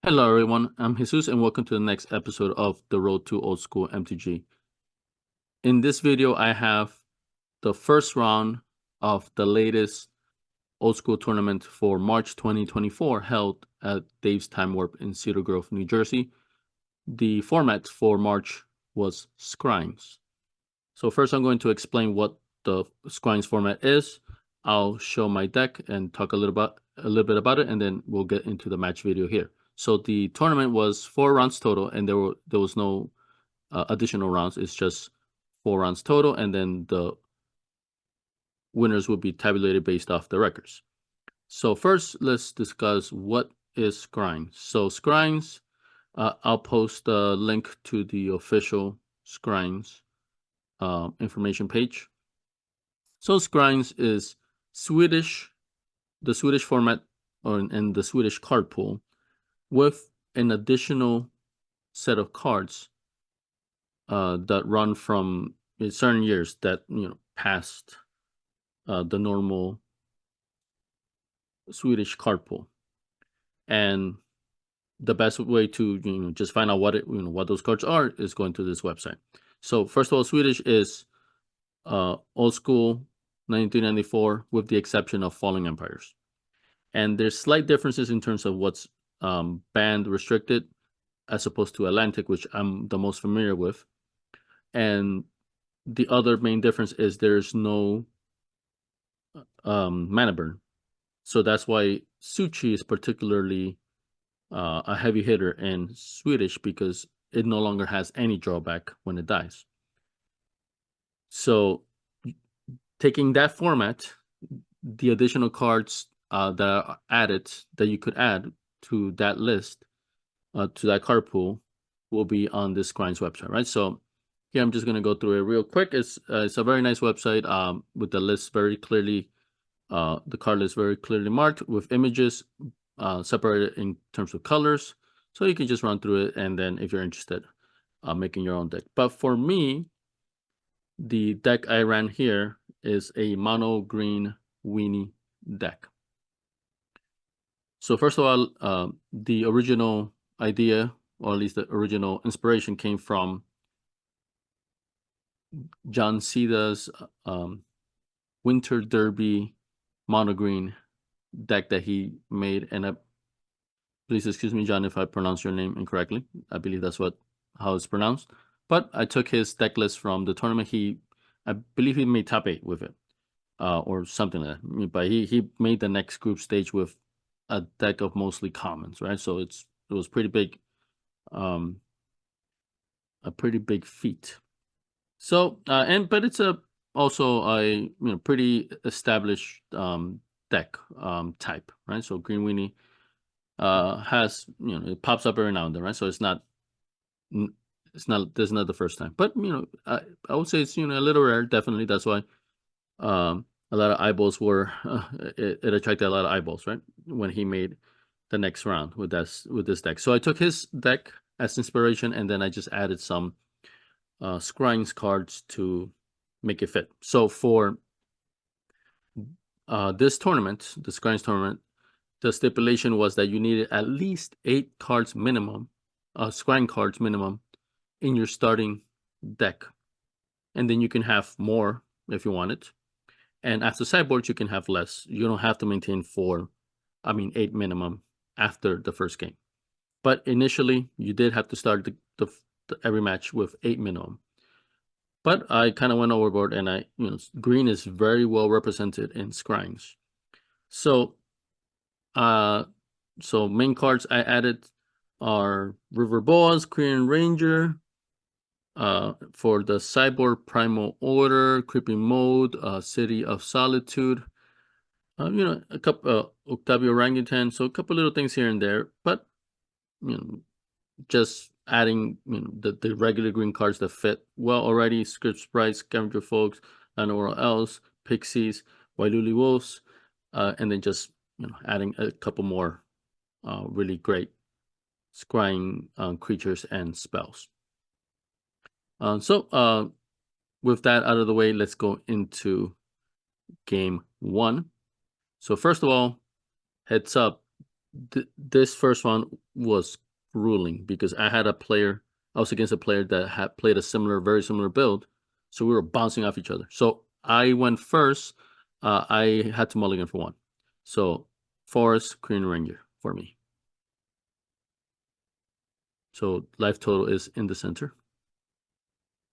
Hello everyone, I'm Jesus and welcome to the next episode of The Road to Old School MTG. In this video, I have the first round of the latest Old School tournament for March 2024 held at Dave's Time Warp in Cedar Grove, New Jersey. The format for March was Scryings. So first I'm going to explain what the Scryings format is. I'll show my deck and talk a little bit about it, and then we'll get into the match video here. So the tournament was 4 rounds total, and there was no additional rounds. It's just 4 rounds total, and then the winners will be tabulated based off the records. So first, let's discuss what is Scryings. So Scryings, I'll post a link to the official Scryings information page. So Scryings is Swedish, the Swedish format and the Swedish card pool with an additional set of cards that run from certain years that past the normal Swedish card pool. And the best way to just find out what those cards are is going to this website. So first of all, Swedish is old school 1994 with the exception of Falling Empires. And there's slight differences in terms of what's banned, restricted, as opposed to Atlantic, which I'm the most familiar with. And the other main difference is there's no mana burn. So that's why Suchi is particularly a heavy hitter in Swedish, because it no longer has any drawback when it dies. So taking that format, the additional cards that are added, that you could add to that list, to that card pool, will be on this Scryings website, right? So here I'm just going to go through it real quick. It's a very nice website with the list very clearly, the card list very clearly marked with images separated in terms of colors. So you can just run through it, and then if you're interested, making your own deck. But for me, the deck I ran here is a mono green weenie deck. So first of all, the original idea, or at least the original inspiration, came from John Ceda's Winter Derby mono green deck that he made. And please excuse me, John, if I pronounce your name incorrectly. I believe that's how it's pronounced. But I took his deck list from the tournament. I believe he made top 8 with it, or something like that. But he made the next group stage with a deck of mostly commons, right? So it was pretty big, a pretty big feat. So but it's also a pretty established deck type, right? So green weenie has it pops up every now and then, right? So it's not the first time, but I would say it's a little rare, definitely. That's why a lot of eyeballs were it attracted a lot of eyeballs, right, when he made the next round with this deck. So I took his deck as inspiration, and then I just added some Scryings cards to make it fit. So for this tournament, the Scryings tournament, the stipulation was that you needed at least 8 cards minimum, Scrying cards minimum, in your starting deck, and then you can have more if you want it. And after sideboards, you can have less. You don't have to maintain 8 minimum after the first game. But initially, you did have to start every match with 8 minimum. But I kind of went overboard, and green is very well represented in Scryings. So, main cards I added are River Boas, Korean Ranger. For the sideboard, Primal Order, Creeping Mode, City of Solitude. A couple Octavio Orangutan. So a couple little things here and there, but just adding the regular green cards that fit well already. Script Sprites, Scavenger Folks, Llanowar Elves, Pixies, Wailuli Wolves, and then just adding a couple more really great scrying creatures and spells. So with that out of the way, let's go into game 1. So first of all, heads up, This first one was grueling because I was against a player that had played a very similar build. So we were bouncing off each other. So I went first. I had to mulligan for one. So Forest, Green Ranger for me. So life total is in the center.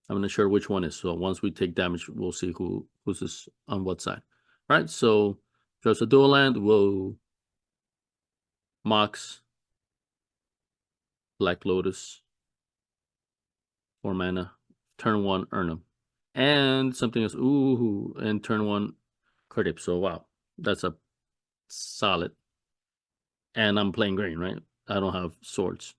I'm not sure which one is. So once we take damage, we'll see who's is on what side. All right. So there's a dual land. Whoa. Mox. Black Lotus. 4 mana. Turn 1, Urnum. And something else. Ooh. And turn 1, Credip. So wow. That's a solid. And I'm playing green, right? I don't have swords.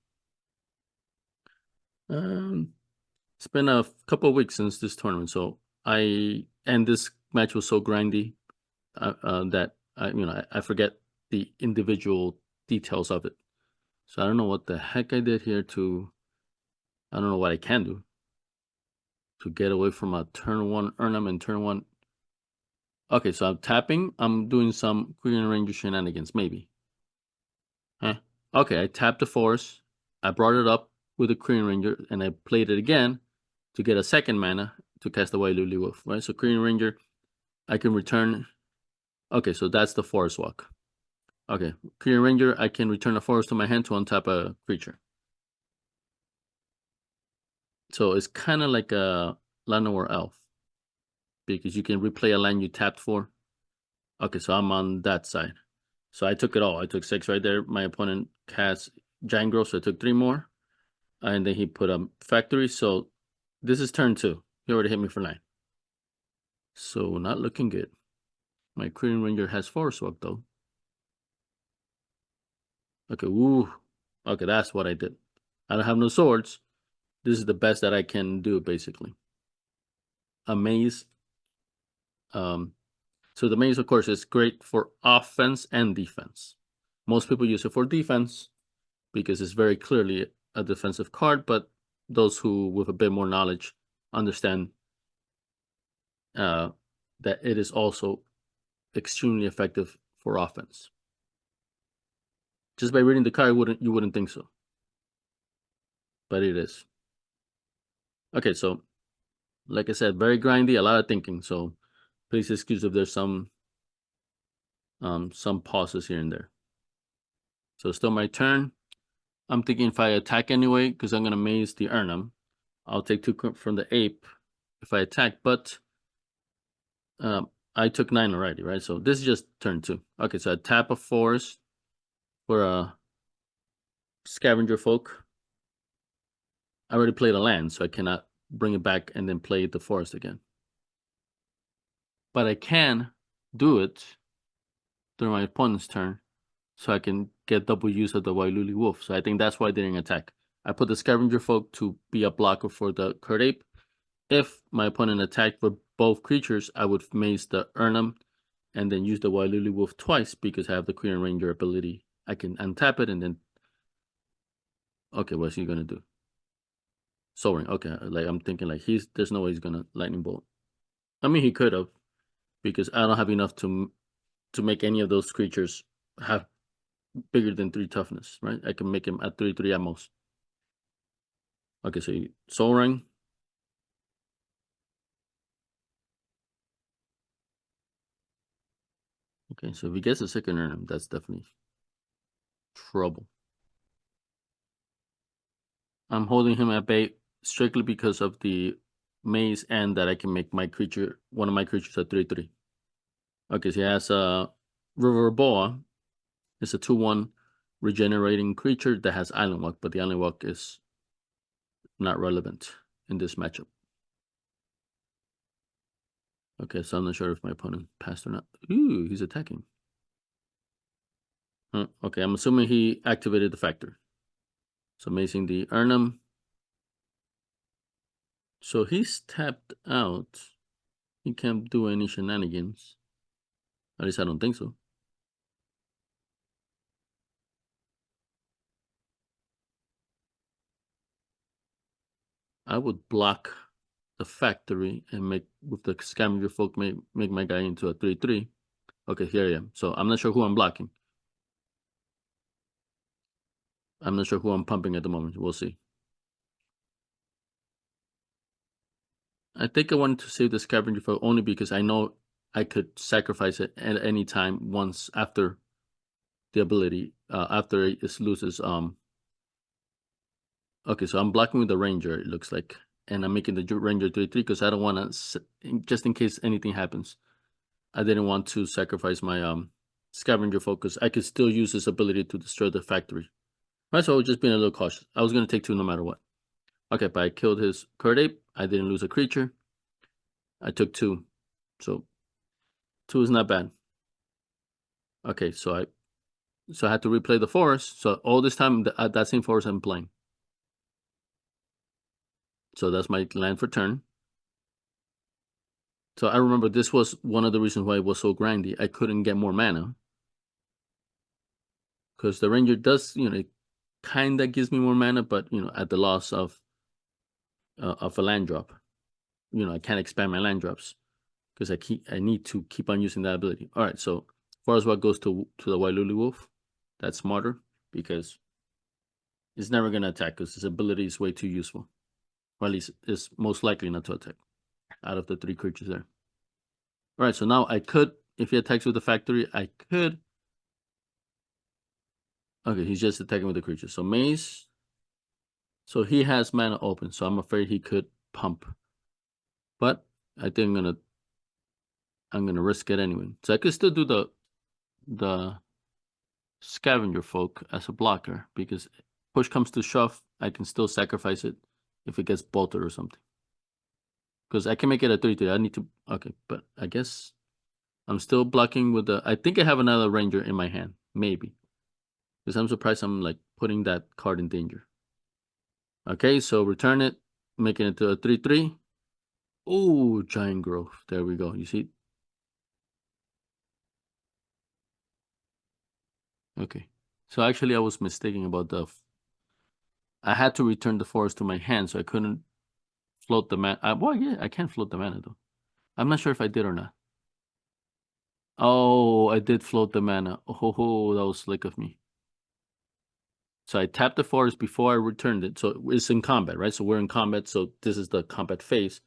It's been a couple of weeks since this tournament, so this match was so grindy that I forget the individual details of it. So I don't know what the heck I did here I don't know what I can do to get away from a turn 1 Urnum and turn 1. Okay, so I'm tapping. I'm doing some Green Ranger shenanigans, maybe. Huh? Okay, I tapped the force. I brought it up with the Green Ranger, and I played it again to get a second mana to cast the Wailuli Wolf, right? So Green Ranger, I can return. Okay, so that's the Forest Walk. Okay, Green Ranger, I can return a forest to my hand to untap a creature. So it's kind of like a Llanowar Elf, because you can replay a land you tapped for. Okay, so I'm on that side. So I took it all. I took 6 right there. My opponent cast Giant Growth, so I took 3 more. And then he put a factory. So this is turn 2. He already hit me for 9. So not looking good. My Green Ranger has Forest Walk though. Okay, ooh. Okay, that's what I did. I don't have no swords. This is the best that I can do, basically. A maze. So the maze, of course, is great for offense and defense. Most people use it for defense because it's very clearly a defensive card, but those who with a bit more knowledge understand that it is also extremely effective for offense. Just by reading the card, you wouldn't think so, but it is. Okay, so like I said, very grindy, a lot of thinking. So please excuse if there's some pauses here and there. So still my turn. I'm thinking if I attack anyway, because I'm gonna maze the Urnum, I'll take 2 from the ape if I attack, but I took 9 already, right? So this is just turn 2. Okay, so I tap a forest for a scavenger folk. I already played a land, so I cannot bring it back and then play the forest again. But I can do it during my opponent's turn, so I can get double use of the Wailuli Wolf. So I think that's why I didn't attack. I put the scavenger folk to be a blocker for the Kurt Ape. If my opponent attacked for both creatures, I would maze the Urnum and then use the Wailuli Wolf twice because I have the Green Ranger ability. I can untap it and then. Okay, what's he gonna do? Soaring. Okay, like I'm thinking like there's no way he's gonna lightning bolt. I mean he could have, because I don't have enough to make any of those creatures have bigger than 3 toughness, right? I can make him at 3/3 at most. Okay, so soaring. Okay, so if he gets a second Urnum, that's definitely trouble. I'm holding him at bay strictly because of the maze and that I can make one of my creatures a 3/3. Okay, so he has a River Boa. It's a 2/1 regenerating creature that has Island Walk, but the Island Walk is not relevant in this matchup. Okay, so I'm not sure if my opponent passed or not. Ooh, he's attacking. Okay, I'm assuming he activated the factor. So amazing the Urnum. So he's tapped out. He can't do any shenanigans. At least I don't think so. I would block the factory and make with the scavenger folk make my guy into a 3/3. Okay, here I am. So I'm not sure who I'm blocking. I'm not sure who I'm pumping at the moment. We'll see. I think I wanted to save the scavenger folk only because I know I could sacrifice it at any time once after the ability, after it loses. Okay, so I'm blocking with the ranger, it looks like. And I'm making the ranger 3/3 because I don't want to, just in case anything happens. I didn't want to sacrifice my scavenger focus. I could still use this ability to destroy the factory. Right, so I was just being a little cautious. I was going to take 2 no matter what. Okay, but I killed his Curd Ape. I didn't lose a creature. I took 2. So 2 is not bad. Okay, so I had to replay the forest. So all this time, that same forest I'm playing. So that's my land for turn. So I remember this was one of the reasons why it was so grindy. I couldn't get more mana. Because the ranger does, it kind of gives me more mana, but, at the loss of a land drop. I can't expand my land drops because I need to keep on using that ability. All right, so as far as what goes to the Wailuli Wolf, that's smarter because it's never going to attack because his ability is way too useful. Or at least it's most likely not to attack out of the 3 creatures there. All right, so now I could, if he attacks with the factory, I could. Okay, he's just attacking with the creature. So maze. So he has mana open, so I'm afraid he could pump. But I think I'm gonna risk it anyway. So I could still do the scavenger folk as a blocker because push comes to shove, I can still sacrifice it if it gets bolted or something. Because I can make it a 3/3. I need to but I guess I'm still blocking with I think I have another ranger in my hand, maybe. Because I'm surprised I'm like putting that card in danger. Okay, so return it, making it to a 3/3. Oh, giant growth. There we go. You see? Okay. So actually I was mistaken about I had to return the forest to my hand, so I couldn't float the mana. Well, yeah, I can float the mana though. I'm not sure if I did or not. Oh, I did float the mana. Oh, that was slick of me. So I tapped the forest before I returned it. So it's in combat, right? So we're in combat. So this is the combat phase.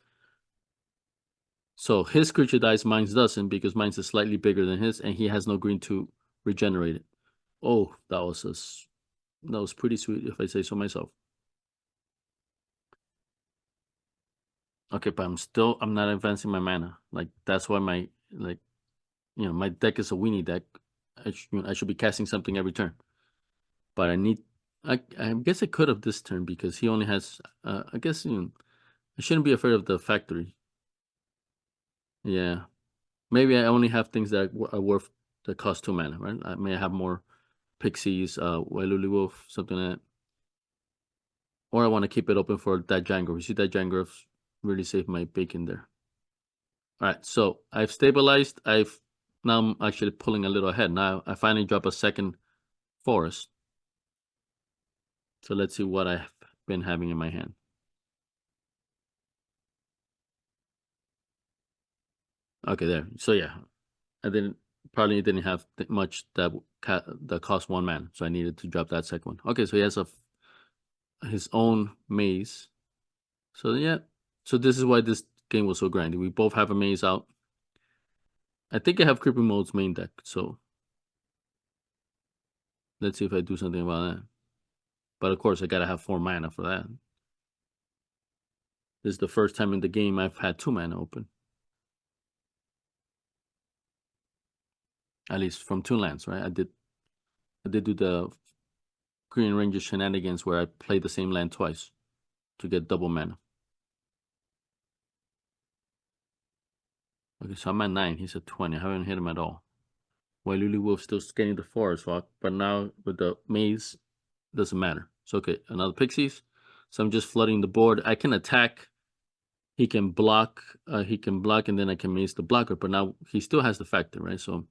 So his creature dies, mine's doesn't because mine's is slightly bigger than his, and he has no green to regenerate it. Oh, that was pretty sweet if I say so myself. Okay, but I'm not advancing my mana. Like that's why my deck is a weenie deck. I should be casting something every turn. But I guess I could have this turn because he only has I guess I shouldn't be afraid of the factory. Yeah. Maybe I only have things that are worth that cost 2 mana, right? I may have more pixies, Wailuli Wolf, something like that. Or I want to keep it open for that Django. You see that Django really saved my bacon there. All right, so I've stabilized. Now I'm actually pulling a little ahead. Now I finally drop a second forest. So let's see what I've been having in my hand. Okay, there. So yeah, I probably didn't have much that cost 1 mana, so I needed to drop that second one. Okay, so he has his own maze. So yeah, so this is why this game was so grindy. We both have a maze out. I think I have Creeping Mode's main deck, so let's see if I do something about that. But of course, I gotta have 4 mana for that. This is the first time in the game I've had 2 mana open. At least from 2 lands, right? I did do the Green Ranger shenanigans where I played the same land twice to get double mana. Okay, so I'm at 9. He's at 20. I haven't hit him at all. Wailuli Wolf still scanning the forest walk, but now with the maze, doesn't matter. So okay, another pixies. So I'm just flooding the board. I can attack. He can block. And then I can maze the blocker. But now he still has the factor, right? So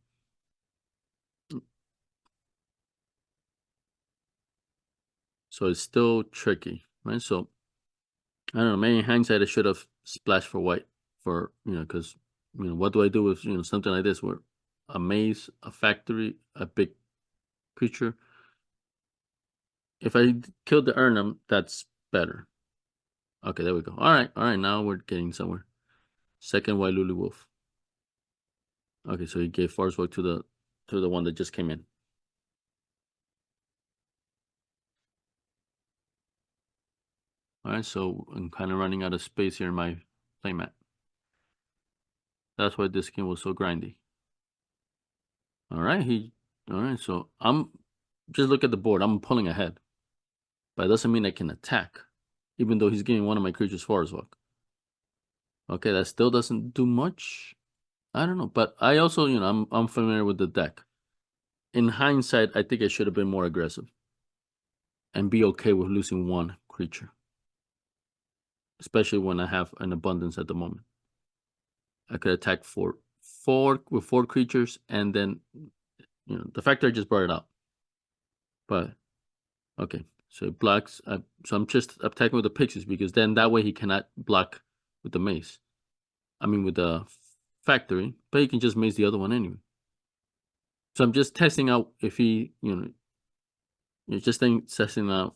it's still tricky, right? So I don't know. Maybe in hindsight, I should have splashed for white for because what do I do with something like this where a maze, a factory, a big creature? If I killed the Urnum, that's better. Okay, there we go. All right, now we're getting somewhere. Second Wailulu Wolf. Okay, so he gave Forest Walk to the one that just came in. All right, so I'm kind of running out of space here in my playmat. That's why this game was so grindy. All right, so I'm just look at the board. I'm pulling ahead, but it doesn't mean I can attack, even though he's giving one of my creatures Forest Walk. Okay, that still doesn't do much. I don't know, but I also, I'm familiar with the deck. In hindsight, I think I should have been more aggressive and be okay with losing one creature, especially when I have an abundance at the moment. I could attack for with 4 creatures, and then the factor I just brought it up. But okay, so it blocks. So I'm just attacking with the pixies because then that way he cannot block with the mace. I mean with the factory, but he can just mace the other one anyway. So I'm just testing out if he, you're just testing out,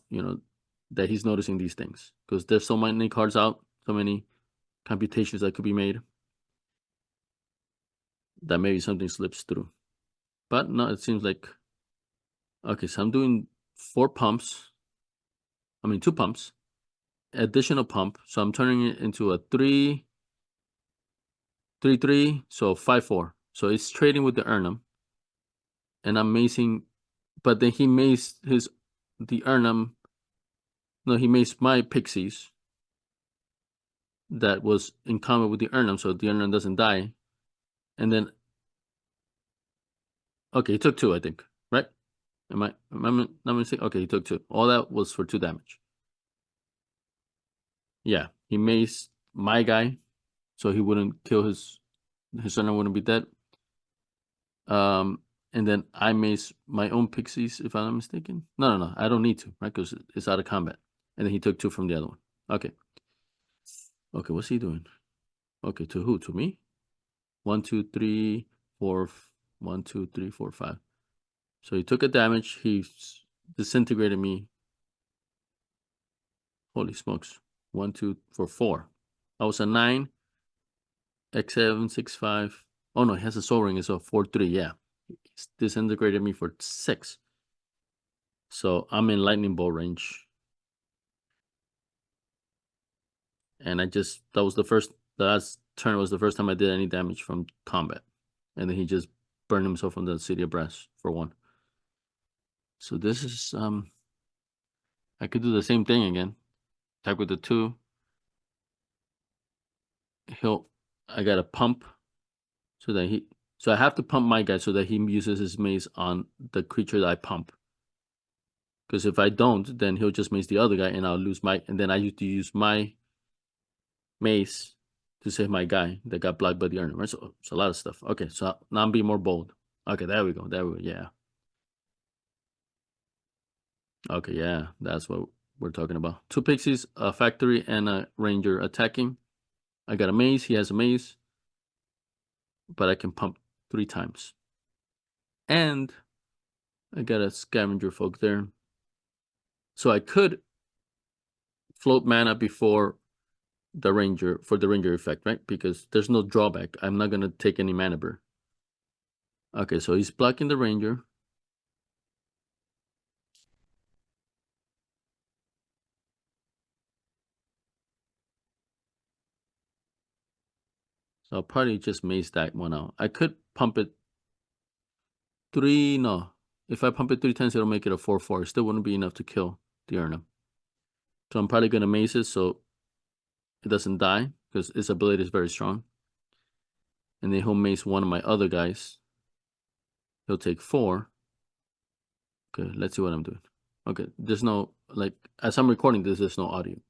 that he's noticing these things because there's so many cards out, so many computations that could be made that maybe something slips through. But no, it seems like okay. So I'm doing 4 pumps. I mean 2 pumps, additional pump. So I'm turning it into a 3, 3, 3. So 5, 4. So it's trading with the Urnum, and I'm macing. But then he maced the Urnum. No, he maced my pixies. That was in common with the Urnum, so the Urnum doesn't die. And then, okay, he took 2, I think, right? Am I not mistaken? Okay, he took 2. All that was for 2 damage. Yeah, he maced my guy, so he wouldn't kill his Urnum wouldn't be dead. And then I mace my own pixies, if I'm not mistaken. No, I don't need to, right? Because it's out of combat. And then he took 2 from the other one. Okay. Okay, what's he doing? Okay, to who? To me? 1, 2, 3, 4. 1, 2, 3, 4, 5. So he took a damage. He disintegrated me. Holy smokes. 1, 2, 4. I was a 9. X7, 6, 5. Oh no, he has a soul ring. It's a 4, 3. Yeah. He's disintegrated me for 6. So I'm in lightning bolt range. And the last turn was the first time I did any damage from combat. And then he just burned himself on the City of Brass for 1. So this is I could do the same thing again. Attack with the 2. I got a pump so I have to pump my guy so that he uses his mace on the creature that I pump. Because if I don't, then he'll just mace the other guy and I'll lose and then I used to use my mace to save my guy that got blocked by the Urnum. Right? So it's a lot of stuff. Okay, so now I'm being more bold. Okay, there we go. Yeah. Okay, yeah, that's what we're talking about. 2 pixies, a factory, and a ranger attacking. I got a mace. He has a mace. But I can pump 3 times. And I got a scavenger folk there. So I could float mana before the ranger for the ranger effect, right? Because there's no drawback. I'm not going to take any mana burn. Okay, so he's blocking the ranger. So I'll probably just mace that one out. I could pump it 3, no. If I pump it 3 times, it'll make it a 4/4. It still wouldn't be enough to kill the Urnum. So I'm probably going to mace it so it doesn't die because its ability is very strong. And then he'll mace one of my other guys. He'll take 4. Okay, let's see what I'm doing. Okay, there's no, as I'm recording this, there's no audio.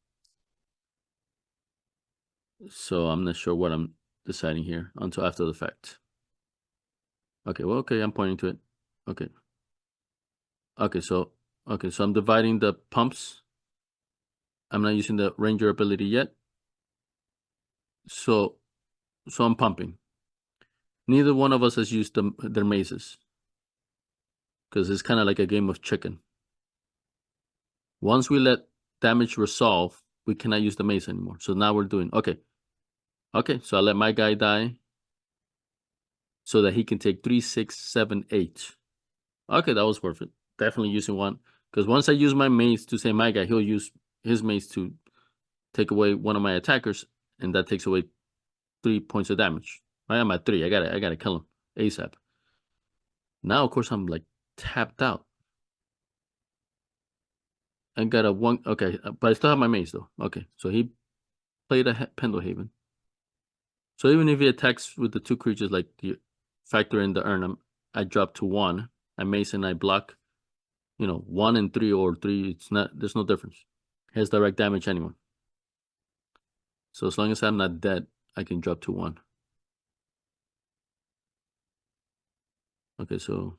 So I'm not sure what I'm deciding here until after the fact. Okay, well, okay, I'm pointing to it. Okay. Okay, so I'm dividing the pumps. I'm not using the ranger ability yet. So I'm pumping. Neither one of us has used their mazes. Because it's kind of like a game of chicken. Once we let damage resolve, we cannot use the mace anymore. So now we're doing, okay. Okay, so I let my guy die so that he can take 3, 6, 7, 8. Okay, that was worth it. Definitely using one. Because once I use my mace to save my guy, he'll use his mace to take away one of my attackers, and that takes away 3 points of damage. Right, I'm at 3. I gotta kill him ASAP. Now, of course, I'm like tapped out. I got a 1. Okay, but I still have my mace though. Okay, so he played a Pendlehaven. So even if he attacks with the 2 creatures, like the factor in the Urnum, I drop to 1. I mace and I block. 1 and 3 or 3. It's not. There's no difference. He has direct damage anyway. So as long as I'm not dead, I can drop to 1. Okay, so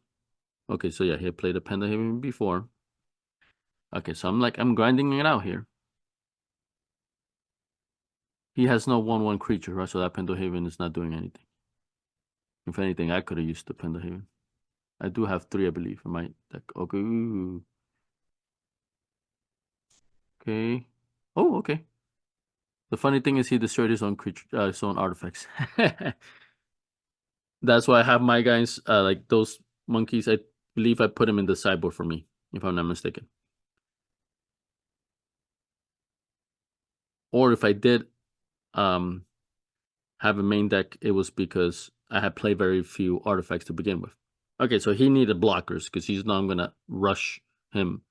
yeah, he played a Pendlehaven before. Okay, so I'm grinding it out here. He has no 1/1 creature, right? So that Pendlehaven is not doing anything. If anything, I could have used the Pendlehaven. I do have 3, I believe, in my deck. Okay. Ooh. Okay. Oh, okay. The funny thing is he destroyed his own creature, his own artifacts. That's why I have my guys, like those monkeys. I believe I put them in the sideboard for me, if I'm not mistaken. Or if I did have a main deck, it was because I had played very few artifacts to begin with. Okay, so he needed blockers because he's not gonna rush him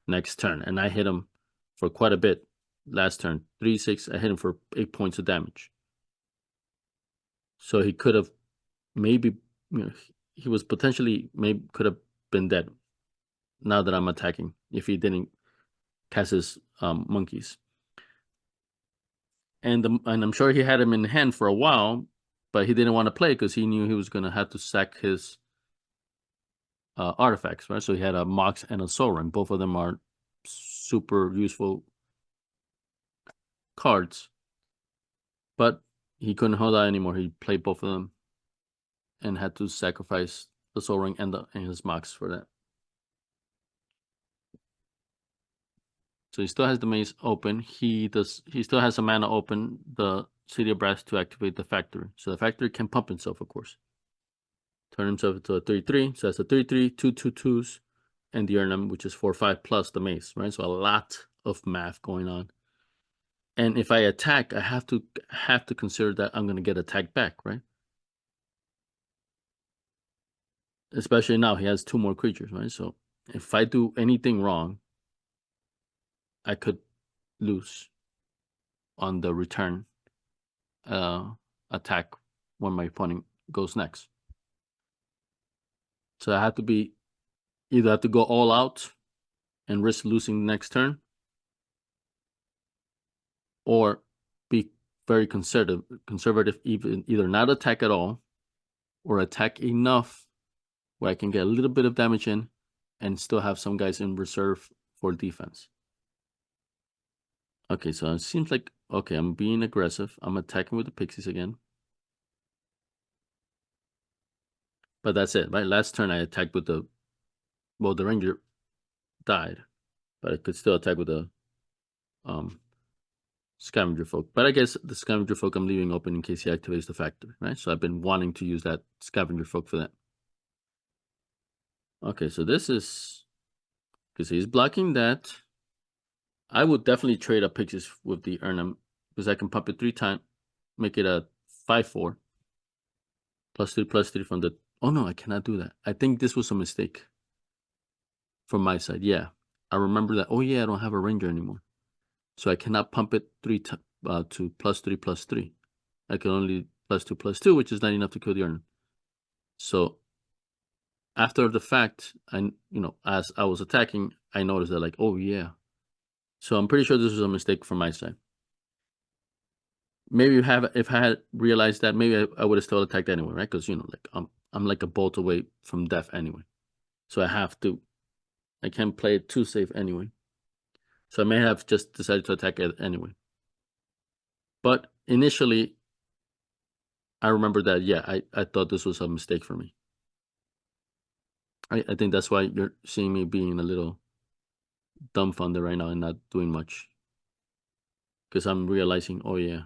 next turn, and I hit him for quite a bit last turn. 3, 6. I hit him for 8 points of damage. So he could have maybe, he was potentially maybe could have been dead. Now that I'm attacking, if he didn't cast his monkeys, and I'm sure he had him in hand for a while, but he didn't want to play because he knew he was gonna have to sack his artifacts, right? So he had a Mox and a Sorin. Both of them are super useful cards, but he couldn't hold out anymore. He played both of them and had to sacrifice the Soul Ring and his Mox for that. So he still has the maze open. He still has a mana open, the City of Brass, to activate the factory. So the factory can pump himself, of course. Turn himself into a 3/3. So that's a 3/3, 2/2/2s, and the Urnum, which is 4/5 plus the mace, right? So a lot of math going on. And if I attack, I have to consider that I'm gonna get attacked back, right? Especially now he has 2 more creatures, right? So if I do anything wrong, I could lose on the return attack when my opponent goes next. So I have to be either have to go all out and risk losing the next turn, or be very conservative, even either not attack at all or attack enough where I can get a little bit of damage in and still have some guys in reserve for defense. Okay, so it seems like, okay, I'm being aggressive. I'm attacking with the pixies again. But that's it, right? Last turn I attacked with the ranger died, but I could still attack with the scavenger folk. But I guess the scavenger folk I'm leaving open in case he activates the factory, right? So I've been wanting to use that scavenger folk for that. Okay, so this is because he's blocking that. I would definitely trade up pixies with the Urnum because I can pump it 3 times, make it a 5/4. +3/+3 from the. Oh no, I cannot do that. I think this was a mistake from my side. Yeah, I remember that. Oh yeah, I don't have a ranger anymore, so I cannot pump it to +3/+3. I can only +2/+2, which is not enough to kill the Urnum. So after the fact, as I was attacking, I noticed that, like, oh yeah. So I'm pretty sure this was a mistake from my side. Maybe if I had realized that, maybe I would have still attacked anyway, right? Because like I'm like a bolt away from death anyway, so I can't play it too safe anyway. So I may have just decided to attack it anyway. But initially, I remember that, yeah, I thought this was a mistake for me. I think that's why you're seeing me being a little dumbfounded right now and not doing much. Because I'm realizing, oh yeah,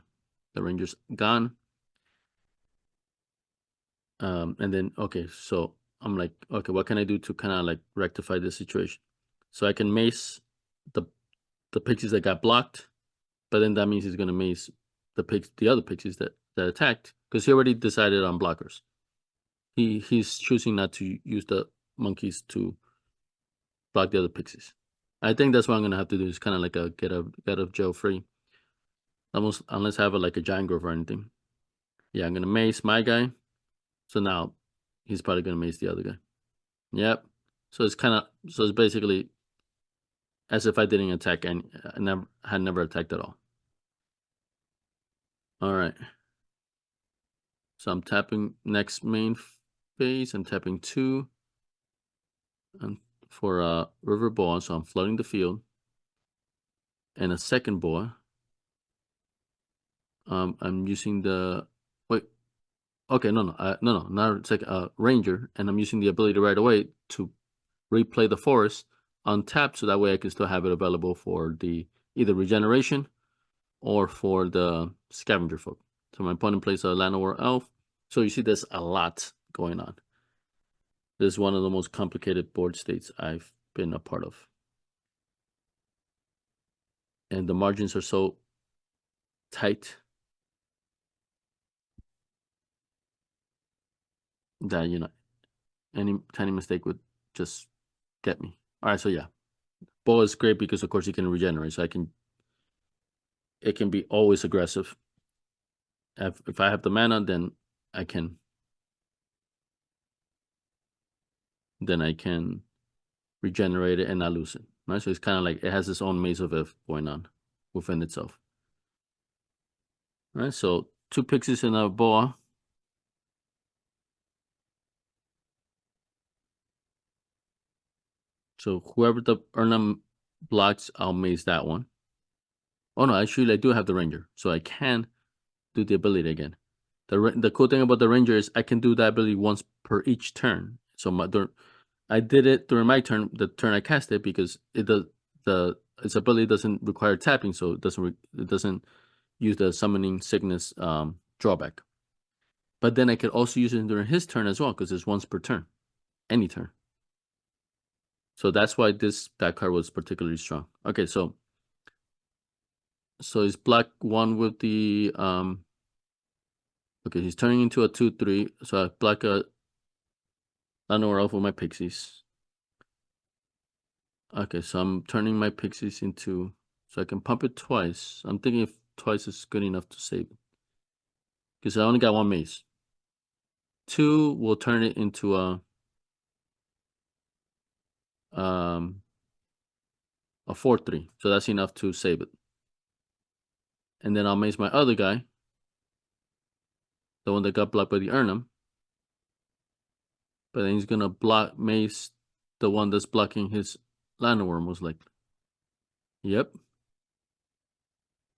the ranger's gone. And then, okay, so I'm like, okay, what can I do to kind of like rectify this situation? So I can mace the pixies that got blocked, but then that means he's gonna mace the other pixies that attacked, because he already decided on blockers. He's choosing not to use the monkeys to block the other pixies. I think that's what I'm gonna have to do, is kind of like a get out of jail free. Almost, unless I have like a giant grove or anything. Yeah, I'm gonna mace my guy. So now he's probably gonna mace the other guy. Yep. So it's basically as if I didn't attack, and I had never attacked at all. All right. So I'm tapping next main phase. I'm tapping 2 and for a river ball. So I'm flooding the field. And a second ball. I'm using the wait. Okay, no, not a second. Ranger, and I'm using the ability right away to replay the forest untapped, so that way I can still have it available for the either regeneration or for the scavenger folk. So my opponent plays a Llanowar elf. So you see there's a lot going on. This is one of the most complicated board states I've been a part of. And the margins are so tight that, any tiny mistake would just get me. All right, so yeah. Bow is great because of course you can regenerate, so it can be always aggressive. If I have the mana, then I can regenerate it and not lose it. Right? So it's kind of like it has its own maze of F going on within itself. All right, so 2 pixies and a boa. So whoever the Urnam blocks, I'll maze that one. Oh no, actually I do have the ranger, so I can do the ability again. The cool thing about the ranger is I can do that ability once per each turn. So I did it during my turn, the turn I cast it, because its ability doesn't require tapping, so it doesn't use the summoning sickness drawback. But then I could also use it during his turn as well, because it's once per turn, any turn. So that's why that card was particularly strong. Okay, so he's black 1 with the okay, he's turning into a 2/3. So I black a Llanowar elf with my pixies. Okay, so I'm turning my pixies into, so I can pump it twice. I'm thinking if twice is good enough to save it, because I only got 1 mace. 2 will turn it into a 4/3, so that's enough to save it. And then I'll mace my other guy, the one that got blocked by the Urnam. But then he's gonna mace the one that's blocking his Llanowar, most likely. Yep.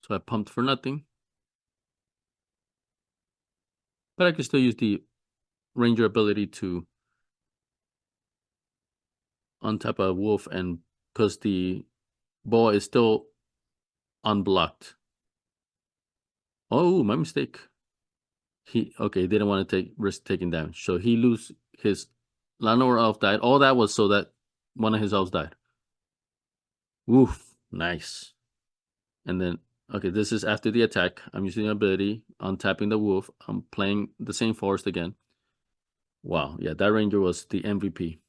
So I pumped for nothing. But I can still use the ranger ability to untap a wolf, and because the boa is still unblocked. Oh, my mistake. He didn't want to risk taking damage. So he lose his Llanowar elf died. All that was so that one of his elves died. Woof. Nice. And then this is after the attack. I'm using the ability, untapping the wolf. I'm playing the same forest again. Wow, yeah, that ranger was the MVP.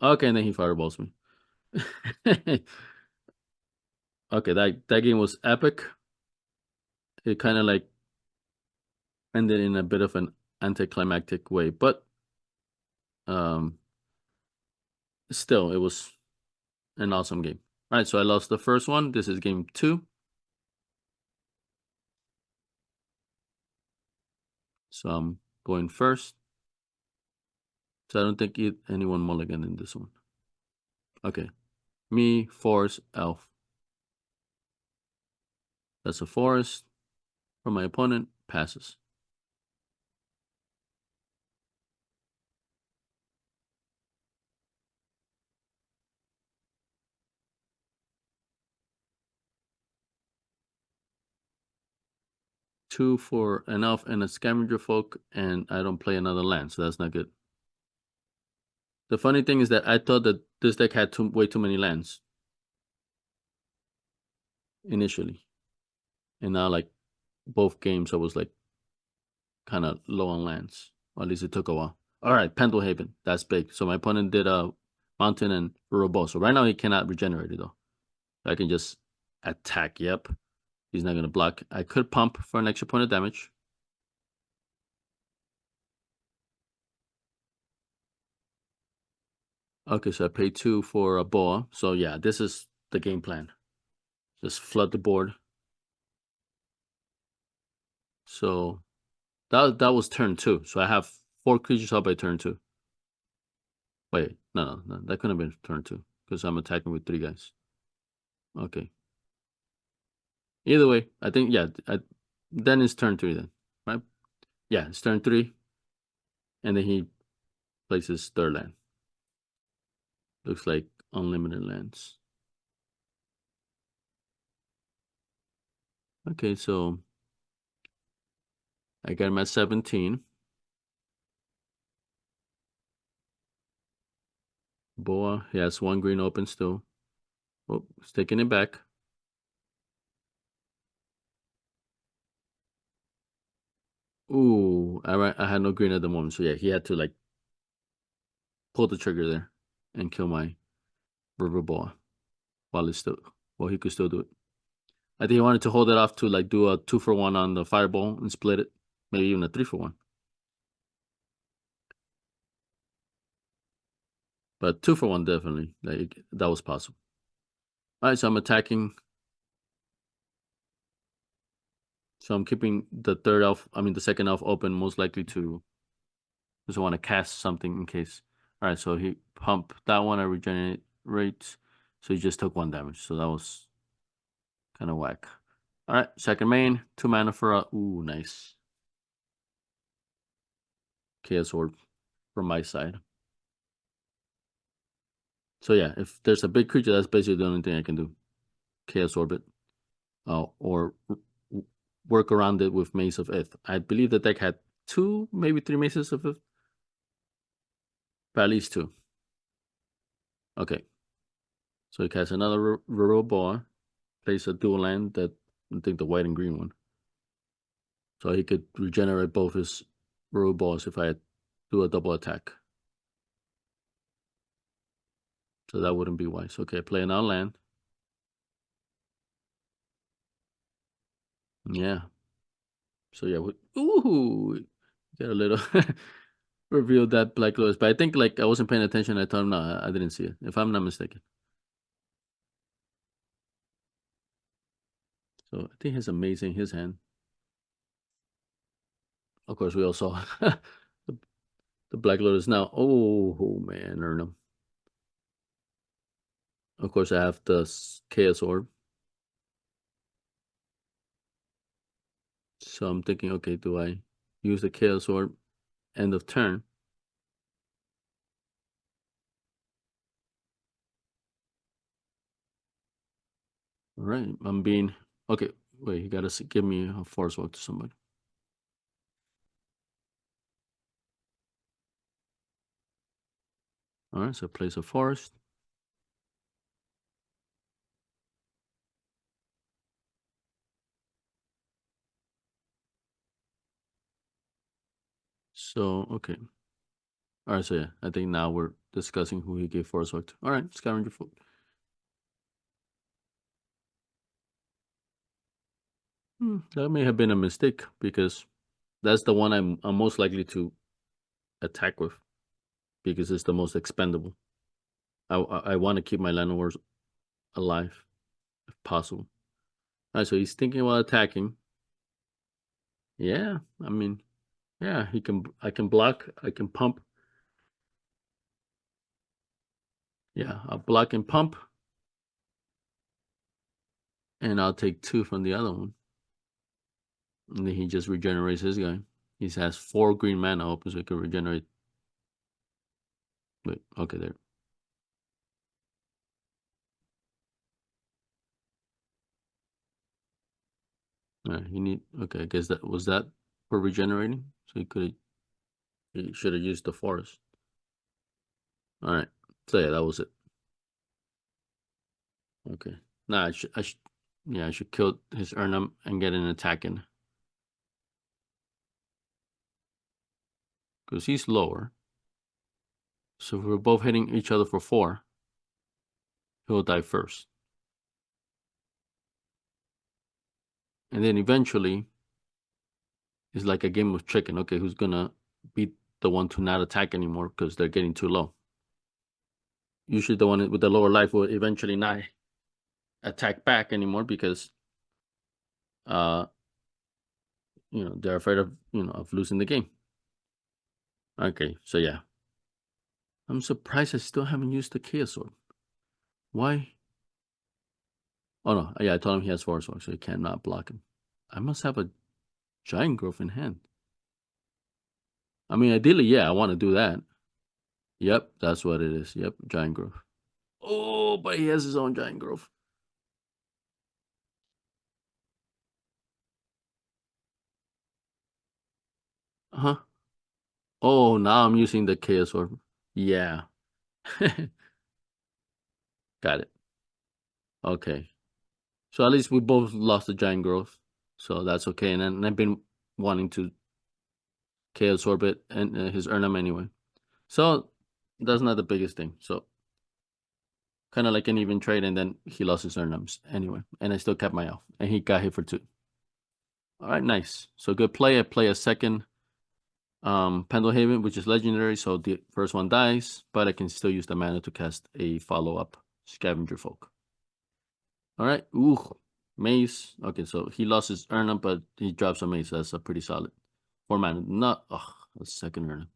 Okay, and then he fireballs me. Okay, that game was epic. It kind of like ended in a bit of an anticlimactic way, but still, it was an awesome game. All right, so I lost the first one. This is game 2. So I'm going first. So I don't think anyone mulligan in this one. Okay, me, forest, elf. That's a forest. For my opponent, passes. 2 for an elf and a scavenger folk, and I don't play another land, so that's not good. The funny thing is that I thought that this deck had way too many lands initially, and now like both games I was like kind of low on lands. Or at least it took a while. All right, Pendlehaven, that's big. So my opponent did a mountain and Robo. So right now he cannot regenerate it though. I can just attack. Yep, he's not gonna block. I could pump for an extra point of damage. Okay, so I pay 2 for a boa. So yeah, this is the game plan. Just flood the board. So that was turn 2. So I have 4 creatures up by turn 2. Wait, no, that couldn't have been turn 2 because I'm attacking with 3 guys. Okay. Either way, I think yeah. Then it's turn 3 then, right? Yeah, it's turn 3, and then he places third land. Looks like unlimited lands. Okay, so I got him at 17. Boa, he has 1 green open still. Oh, he's taking it back. Ooh, I had no green at the moment, so yeah, he had to like pull the trigger there and kill my river boa while he could still do it. I think he wanted to hold it off to like do a 2-for-1 on the fireball and split it, maybe even a 3-for-1. But 2-for-1 definitely, like that was possible. All right, so I'm attacking. So I'm keeping the the second elf open, most likely to just want to cast something in case. All right, so he pump that one. I regenerate rates, so he just took 1 damage. So that was kind of whack. All right, second main, 2 mana for a nice Chaos Orb from my side. So yeah, if there's a big creature, that's basically the only thing I can do. Chaos Orbit, or work around it with Maze of Ith. I believe the deck had 2, maybe 3 Mazes of Ith, but at least 2. Okay, so he casts another Rural Boar, plays a dual land that I think the white and green one. So he could regenerate both his Rural Boars if I do a double attack. So that wouldn't be wise. Okay, play another land. Yeah. So yeah, got a little revealed that Black Lotus, but I think like I wasn't paying attention. I told him no, I didn't see it, if I'm not mistaken. So I think he's amazing his hand. Of course, we all saw the Black Lotus now. Oh man, or no. Of course, I have the Chaos Orb. So I'm thinking, okay, do I use the Chaos Orb end of turn? All right, I'm being okay. Wait, you gotta give me a force walk to somebody. All right, so place a forest. So okay. All right, so yeah, I think now we're discussing who he gave force walk to. All right, scavenger foot. That may have been a mistake because that's the one I'm most likely to attack with because it's the most expendable. I want to keep my Llanowars alive if possible. All right, so he's thinking about attacking. Yeah, I mean, yeah, he can. I can block. I can pump. Yeah, I'll block and pump, and I'll take 2 from the other one, and then he just regenerates his guy. He has 4 green mana open, so he can regenerate. Wait, okay, there. You need okay. I guess that was that for regenerating. So he should have used the forest. All right. So yeah, that was it. Okay. Nah, yeah, I should kill his Urnum and get an attack in because he's lower. So if we're both hitting each other for 4, he'll die first, and then eventually it's like a game of chicken. Okay, who's gonna be the one to not attack anymore because they're getting too low? Usually, the one with the lower life will eventually not attack back anymore because uh they're afraid of of losing the game. Okay, so yeah, I'm surprised I still haven't used the Chaos Sword. Why? Oh no, yeah, I told him he has Forest Walk, so he cannot block him. I must have a Giant Growth in hand. I mean, ideally, yeah, I want to do that. Yep, that's what it is. Yep, Giant Growth. Oh, but he has his own Giant Growth. Huh? Oh, now I'm using the Chaos Orb. Yeah. Got it. Okay. So at least we both lost the Giant Growth. So that's okay. And then I've been wanting to Chaos Orbit and his Urnum anyway. So that's not the biggest thing. So kind of like an even trade, and then he lost his Urnums anyway. And I still kept my elf. And he got hit for 2. All right, nice. So good play. I play a second Pendlehaven, which is legendary, so the first one dies, but I can still use the mana to cast a follow-up Scavenger Folk. All right, ooh, Maze. Okay, so he lost his Urna, but he drops a Maze. That's a pretty solid 4 mana. Not a second Urna.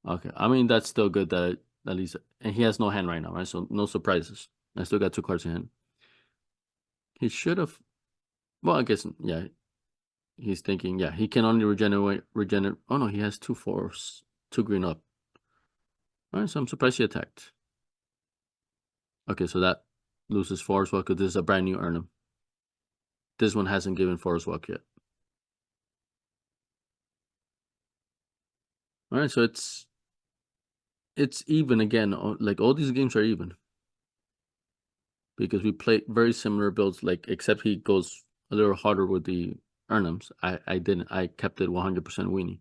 Okay, I mean that's still good that at least, and he has no hand right now, right? So no surprises. I still got 2 cards in hand. He should have. Well, I guess yeah. He's thinking, yeah, he can only regenerate. Oh no, he has 2 4s, 2 green up. All right, so I'm surprised he attacked. Okay, so that loses Forest Walk because this is a brand new Urnum. This one hasn't given Forest Walk yet. All right, so it's even again. Like all these games are even because we play very similar builds. Like except he goes a little harder with the Urnums. I didn't. I kept it 100% weenie.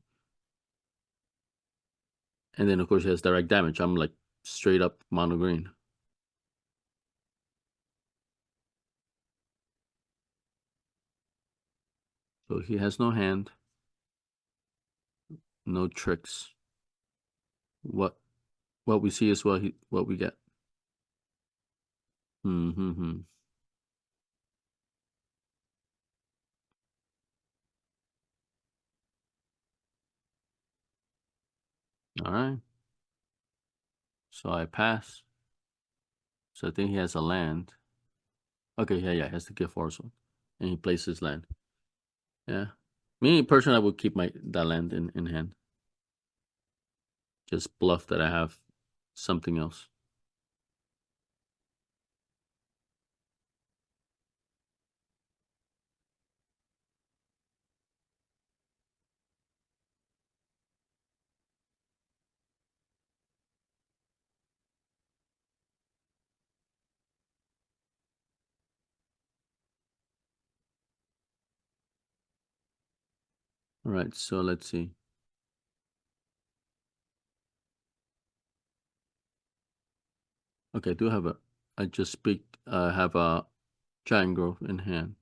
And then of course he has direct damage. I'm like straight up mono green. So he has no hand, no tricks. What what we see is what we get. Hmm. All right. So I pass. So I think he has a land. Okay, yeah, he has to get Forest One. And he plays his land. Yeah. Me personally, I would keep that land in hand. Just bluff that I have something else. All right, so let's see. Okay, I do have I just have a Giant Growth in hand.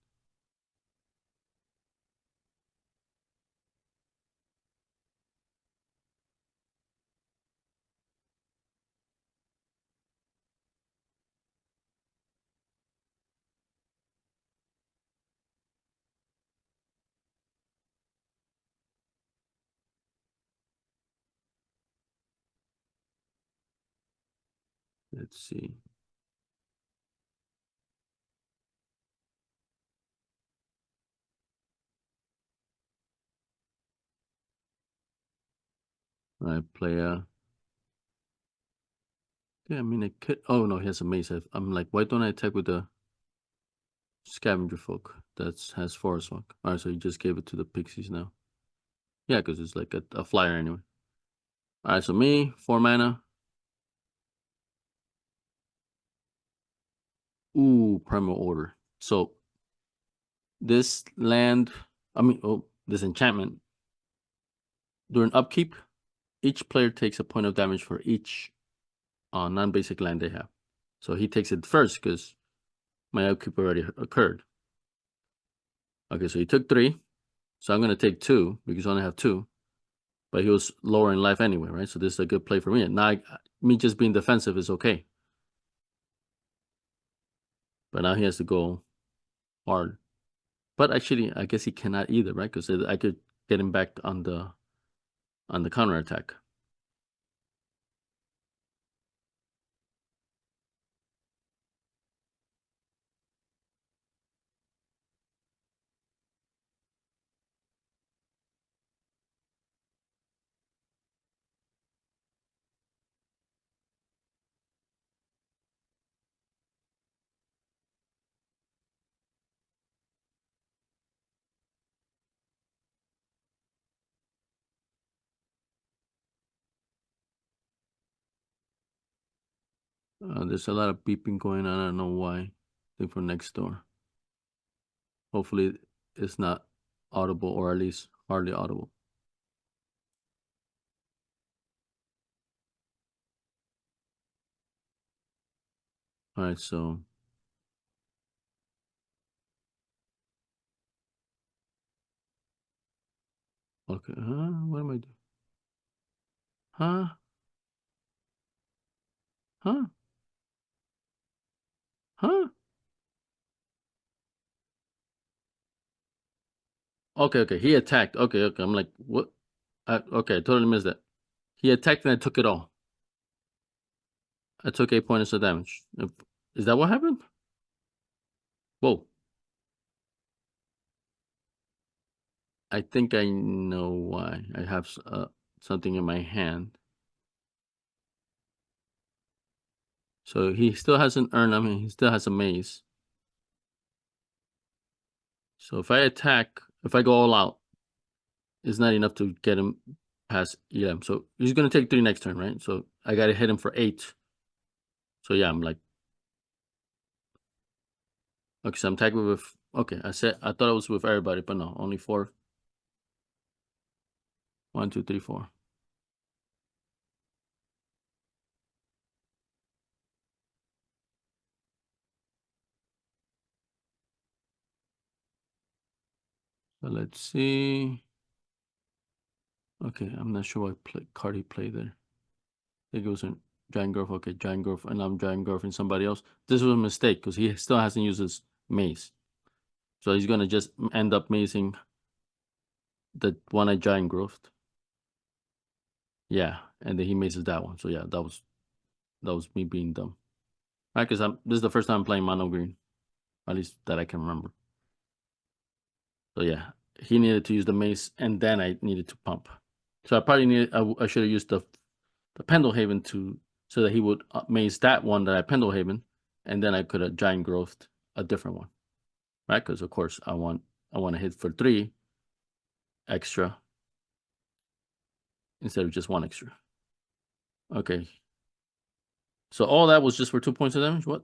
Let's see. I play yeah, I mean I could oh no, he has a mace. I'm like, why don't I attack with the Scavenger Folk that has Forest Walk. All right, so you just gave it to the Pixies now. Yeah, because it's like a flyer anyway. All right, so me, 4 mana. Ooh, Primal Order. So this land, this enchantment, during upkeep, each player takes a point of damage for each non-basic land they have. So he takes it first because my upkeep already occurred. Okay, so he took 3. So I'm going to take 2 because I only have 2. But he was lower in life anyway, right? So this is a good play for me. And now me just being defensive is okay. But now he has to go hard. But actually, I guess he cannot either, right? Because I could get him back on the counter attack. There's a lot of beeping going on. I don't know why. I think from next door. Hopefully, it's not audible, or at least hardly audible. All right, so okay. What am I doing? Huh? Huh? Huh? Okay. He attacked. Okay. I'm like, what? Okay, I totally missed that. He attacked and I took it all. I took 8 points of damage. Is that what happened? Whoa. I think I know why. I have something in my hand. So he still hasn't earned. I mean, he still has a maze. So if I attack, if I go all out, it's not enough to get him past 11. So he's gonna take 3 next turn, right? So I gotta hit him for 8. So yeah, I'm like, okay. So I'm tagging with. Okay, I thought it was with everybody, but no, only 4. 1, 2, 3, 4. So let's see. Okay, I'm not sure what card he played there. I think it was in Giant Growth. Okay, Giant Growth, and I'm Giant Growth and somebody else. This was a mistake because he still hasn't used his maze. So he's gonna just end up mazing the one at Giant Growth. Yeah, and then he mazes that one. So yeah, that was me being dumb. Right, because this is the first time I'm playing mono green, at least that I can remember. So yeah, he needed to use the mace, and then I needed to pump. So I probably needed. I should have used the Pendlehaven so that he would maze that one that I Pendlehaven, and then I could have Giant Growthed a different one, right? Because of course I want to hit for 3 extra instead of just 1 extra. Okay. So all that was just for 2 points of damage. What?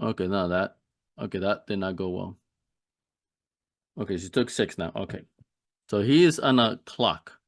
Okay, now that. Okay, that did not go well. Okay, she took 6 now. Okay, so he is on a clock.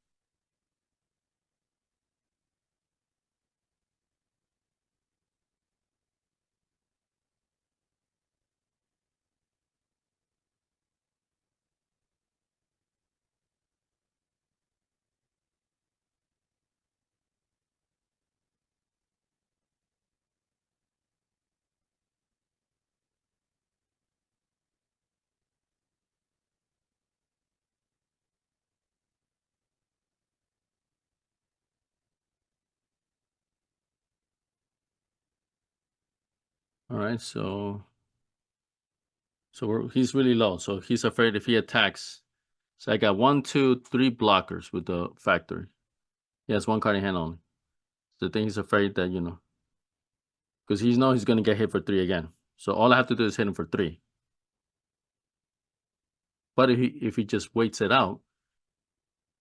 All right, so he's really low. So he's afraid if he attacks. So I got 1, 2, 3 blockers with the factory. He has one card in hand only. The thing he's afraid that, because he knows he's going to get hit for 3 again. So all I have to do is hit him for 3. But if he just waits it out,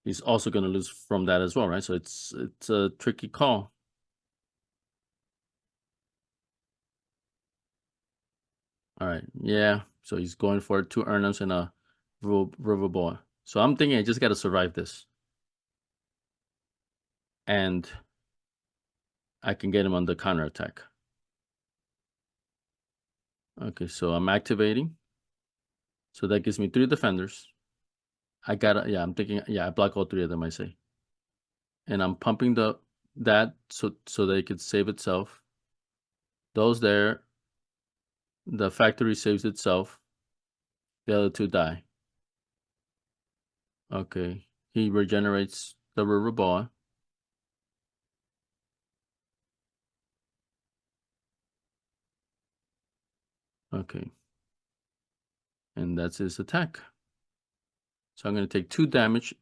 he's also going to lose from that as well, right? So it's a tricky call. All right, yeah. So he's going for 2 Earnums and a River Boy. So I'm thinking I just got to survive this, and I can get him on the counter attack. Okay, so I'm activating. So that gives me 3 defenders. I block all 3 of them, I say. And I'm pumping that so they could save itself. Those there, the factory saves itself. The other 2 die. Okay, he regenerates the River Ball. Okay, and that's his attack. So I'm going to take 2 damage.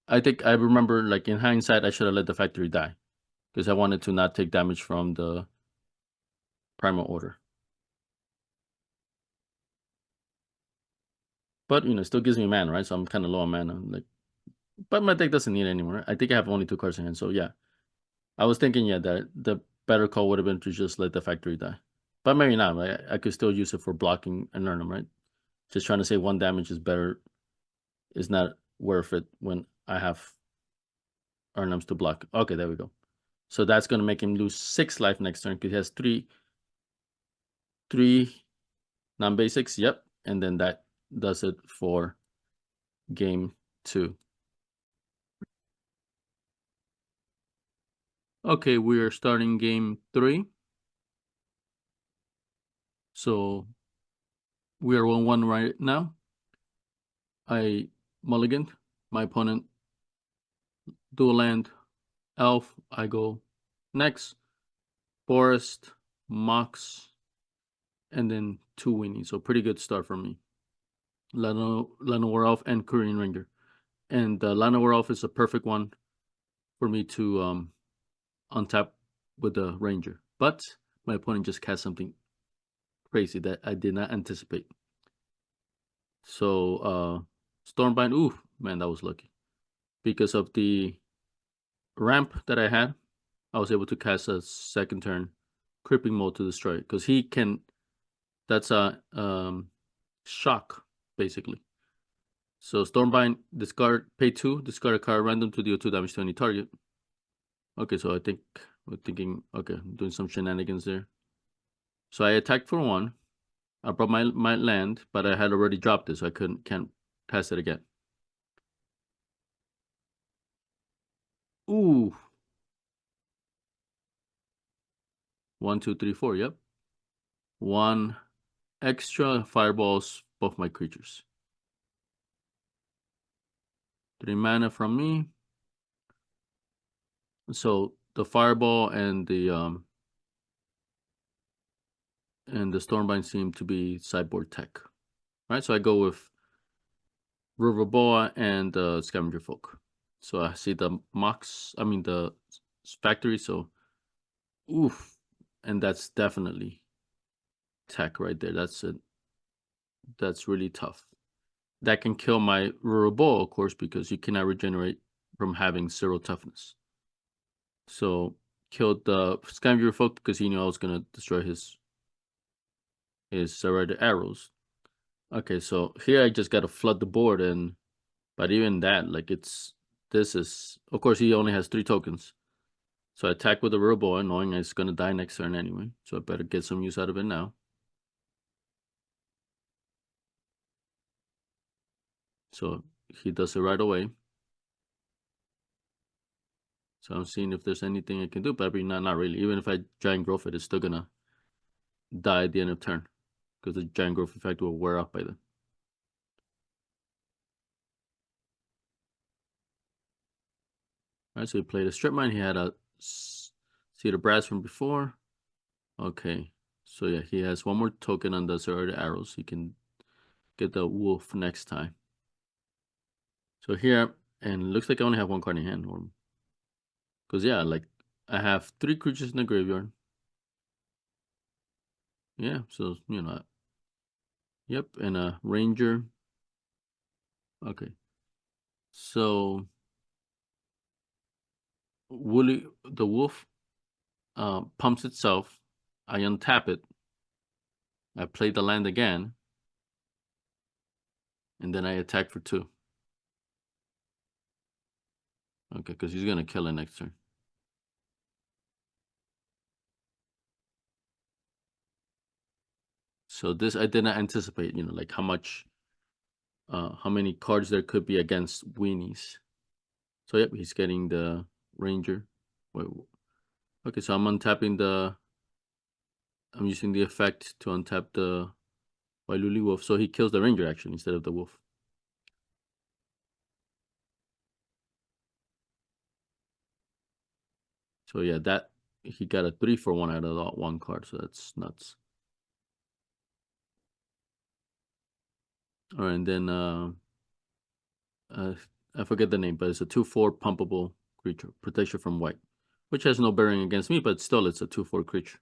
I think I remember, like, in hindsight, I should have let the factory die because I wanted to not take damage from the primal order. But, it still gives me mana, right? So I'm kind of low on mana. But my deck doesn't need it anymore. I think I have only 2 cards in hand. So, yeah. I was thinking, that the better call would have been to just let the factory die. But maybe not, right? I could still use it for blocking and earn them, right? Just trying to say 1 damage is better is not worth it when I have Earnums to block. Okay, there we go. So that's going to make him lose 6 life next turn because he has 3 non-basics. Yep. And then that does it for game 2. Okay, we are starting game 3. So we are 1-1 right now. I mulliganed. My opponent dual land elf. I go next. Forest, Mox, and then 2 weenies. So pretty good start for me. Llanowar Elf and Korean Ranger. And the Llanowar Elf is a perfect one for me to untap with the Ranger. But my opponent just cast something crazy that I did not anticipate. So Stormbind, ooh, man, that was lucky. Because of the ramp that I had, I was able to cast a second turn Crippling Mode to destroy it. Because he can, that's a shock, basically. So Stormbind, discard, pay 2, discard a card random to deal 2 damage to any target. Okay, so I think we're thinking, okay, I'm doing some shenanigans there. So I attacked for 1. I brought my land, but I had already dropped it, so I can't pass it again. Ooh. 1, 2, 3, 4, yep. 1 extra fireballs, both my creatures. 3 mana from me. So the fireball and the Stormbind seem to be sideboard tech. Right, so I go with River Boa and the Scavenger Folk. So I see the the factory, so oof. And that's definitely tech right there. That's it. That's really tough. That can kill my River Boa, of course, because you cannot regenerate from having 0 toughness. So killed the Scavenger Folk because he knew I was gonna destroy his red arrows. Okay, so here I just gotta flood the board, but even that, like, this is, of course, he only has 3 tokens. So I attack with the River Boa, knowing it's gonna die next turn anyway. So I better get some use out of it now. So he does it right away. So I'm seeing if there's anything I can do, but not really. Even if I Giant Growth it, it's still gonna die at the end of turn because the Giant Growth effect will wear off by then. All right, so he played a Strip Mine. He had a Cedar Brass from before. Okay, so yeah, he has 1 more token on the Zero Arrows. He can get the Wolf next time. So here, and looks like I only have 1 card in hand. Because yeah, like I have 3 creatures in the graveyard. Yeah, so yep, and a ranger. Okay, so the wolf pumps itself. I untap it. I play the land again, and then I attack for 2. Okay, because he's gonna kill it next turn. So this I did not anticipate. Like how many cards there could be against weenies. So yep, he's getting the ranger. Wait, okay, so I'm using the effect to untap the Wailuli wolf. So he kills the ranger actually instead of the wolf. So yeah, that he got a 3-for-1 out of that 1 card. So that's nuts. All right, and then I forget the name, but it's a 2/4 pumpable creature, protection from white, which has no bearing against me, but still it's a 2/4 creature.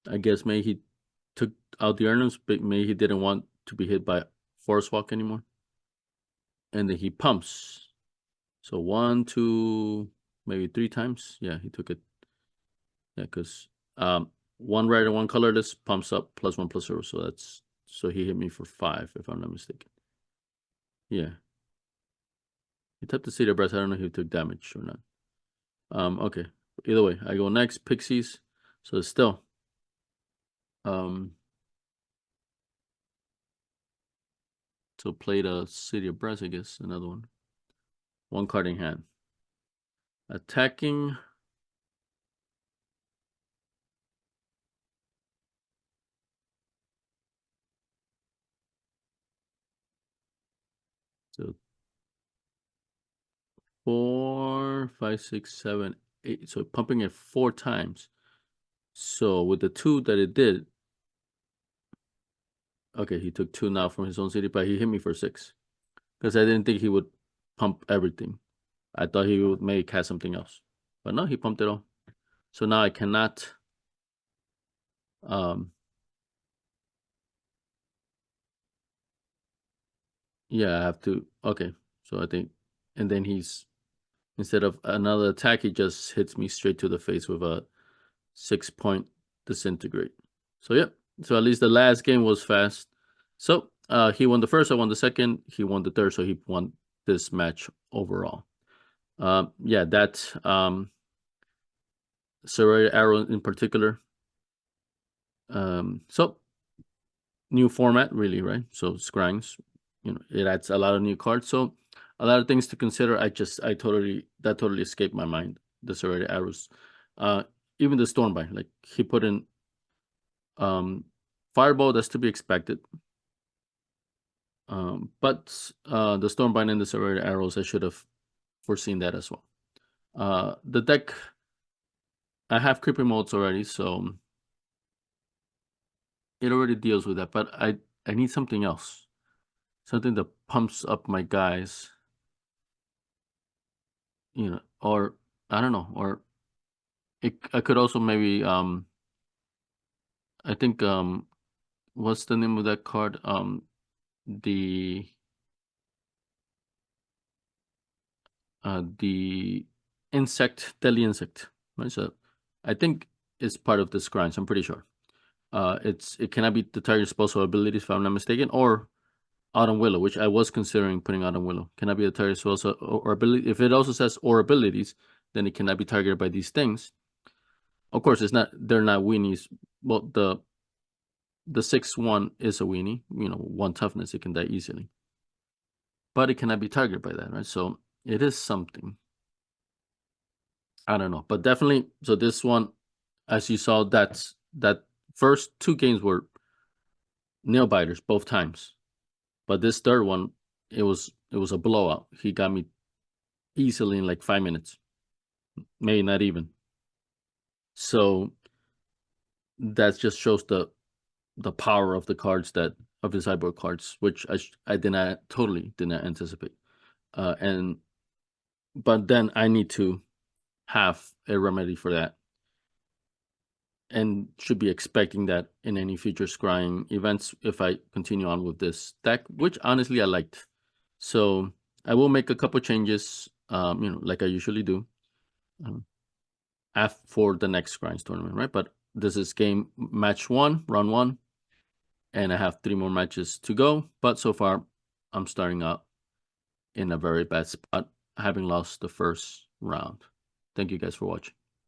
I guess maybe he took out the Arnums, but maybe he didn't want to be hit by Forest Walk anymore. And then he pumps. So 1, 2, maybe 3 times. Yeah, he took it. Yeah, because 1 red and 1 colorless pumps up +1/+0. So he hit me for 5, if I'm not mistaken. Yeah. He tapped the Cedar Breast. I don't know if he took damage or not. Okay. Either way, I go next. Pixies. So it's still. So play the City of Brass, I guess. Another one. 1 card in hand. Attacking. So 4, 5, 6, 7, 8. So pumping it 4 times. So with the 2 that it did, okay, he took 2 now from his own city, but he hit me for 6 because I didn't think he would pump everything. I thought he would maybe cast something else, but no, he pumped it all. So now I cannot. Yeah, I have to. Okay, so I think, and then instead of another attack, he just hits me straight to the face with a 6-point disintegrate. So yeah, so at least the last game was fast. So he won the first, I won the second, he won the third, so he won this match overall. Yeah, that Serrated Arrow in particular. So new format, really, right? So Scryings, it adds a lot of new cards. So a lot of things to consider. That totally escaped my mind. The Serrated Arrows, even the Stormbind, like he put in Fireball, that's to be expected. But the Stormbind and the Serrated Arrows, I should have foreseen that as well. The deck, I have creeping modes already, so it already deals with that. But I need something else, something that pumps up my guys, or I don't know, or I could also maybe I think what's the name of that card? The the Deadly Insect, right? So I think it's part of the Scryings, I'm pretty sure. It cannot be the target's special abilities, if I'm not mistaken, or Autumn Willow, which I was considering putting Autumn Willow. Cannot be the target's special or ability. If it also says or abilities, then it cannot be targeted by these things. Of course, they're not weenies. Well, the 6/1 is a weenie. 1 toughness, it can die easily. But it cannot be targeted by that, right? So it is something. I don't know. But definitely, so this one, as you saw, that first 2 games were nail biters both times. But this third one, it was a blowout. He got me easily in like 5 minutes. Maybe not even. So that just shows the power of the cards that of the sideboard cards, which I totally did not anticipate. But then I need to have a remedy for that, and should be expecting that in any future scrying events if I continue on with this deck, which honestly I liked. So I will make a couple changes, like I usually do, for the next Scryings tournament, right? But this is match 1, round 1, and I have 3 more matches to go. But so far, I'm starting out in a very bad spot, having lost the first round. Thank you guys for watching.